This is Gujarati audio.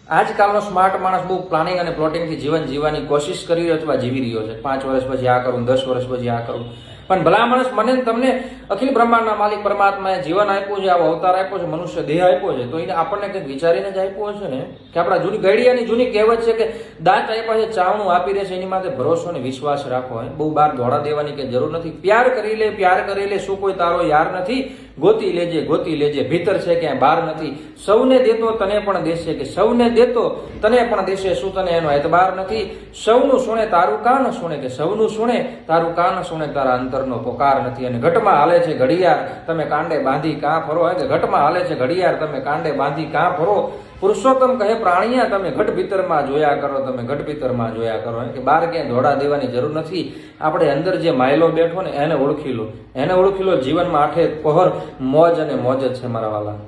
આજકાલનો સ્માર્ટ માણસ બહુ પ્લાનિંગ અને પ્લોટિંગથી જીવન જીવવાની કોશિશ કરી રહ્યો અથવા જીવી રહ્યો છે. 5 વર્ષ પછી આ કરું, 10 વર્ષ પછી આ કરું. પણ ભલા માણસ મને તમને અખિલ બ્રહ્માંડના માલિક પરમાત્માએ જીવન આપ્યું છે, આવો અવતાર આપ્યો છે, મનુષ્ય દેહ આપ્યો છે, તો એને આપણને કંઈક વિચારીને જ આપ્યો છે ને. કે આપણા જૂની ઘડિયાની જૂની કહેવત છે કે દાંત આપ્યા છે ચાવણું આપી રહેશે, એની માટે ભરોસો અને વિશ્વાસ રાખો. બહુ બહાર દોડા દેવાની કે જરૂર નથી. પ્યાર કરી લે, શું કોઈ તારો યાર નથી. ગોતી લેજે, ભીતર છે ક્યાંય બહાર નથી. સૌને દેતો તને પણ દેશે, કે સૌને દેતો તને પણ દેશે, શું તને એનો એતબાર નથી. સૌનું સુણે તારું કાન સુણે, કે સૌનું સુણે તારું કાન સુણે, તારા અંતરનો પોકાર નથી. અને ઘટમાં હાલે છે ઘડિયાળ, તમે કાંડે બાંધી કાં ફરો. કે ઘટમાં હાલે છે ઘડિયાળ, તમે કાંડે બાંધી કાં ફરો. પુરુષોત્તમ કહે પ્રાણિયા, તમે ઘટ ભીતરમાં જોયા કરો, તમે ઘટ ભીતરમાં જોયા કરો. કે બહાર ક્યાંય દોડા દેવાની જરૂર નથી. આપણે અંદર જે માયલો બેઠો ને એને ઓળખી લો. જીવનમાં આઠે પહોર મોજ અને મોજ જ છે મારા વાલા.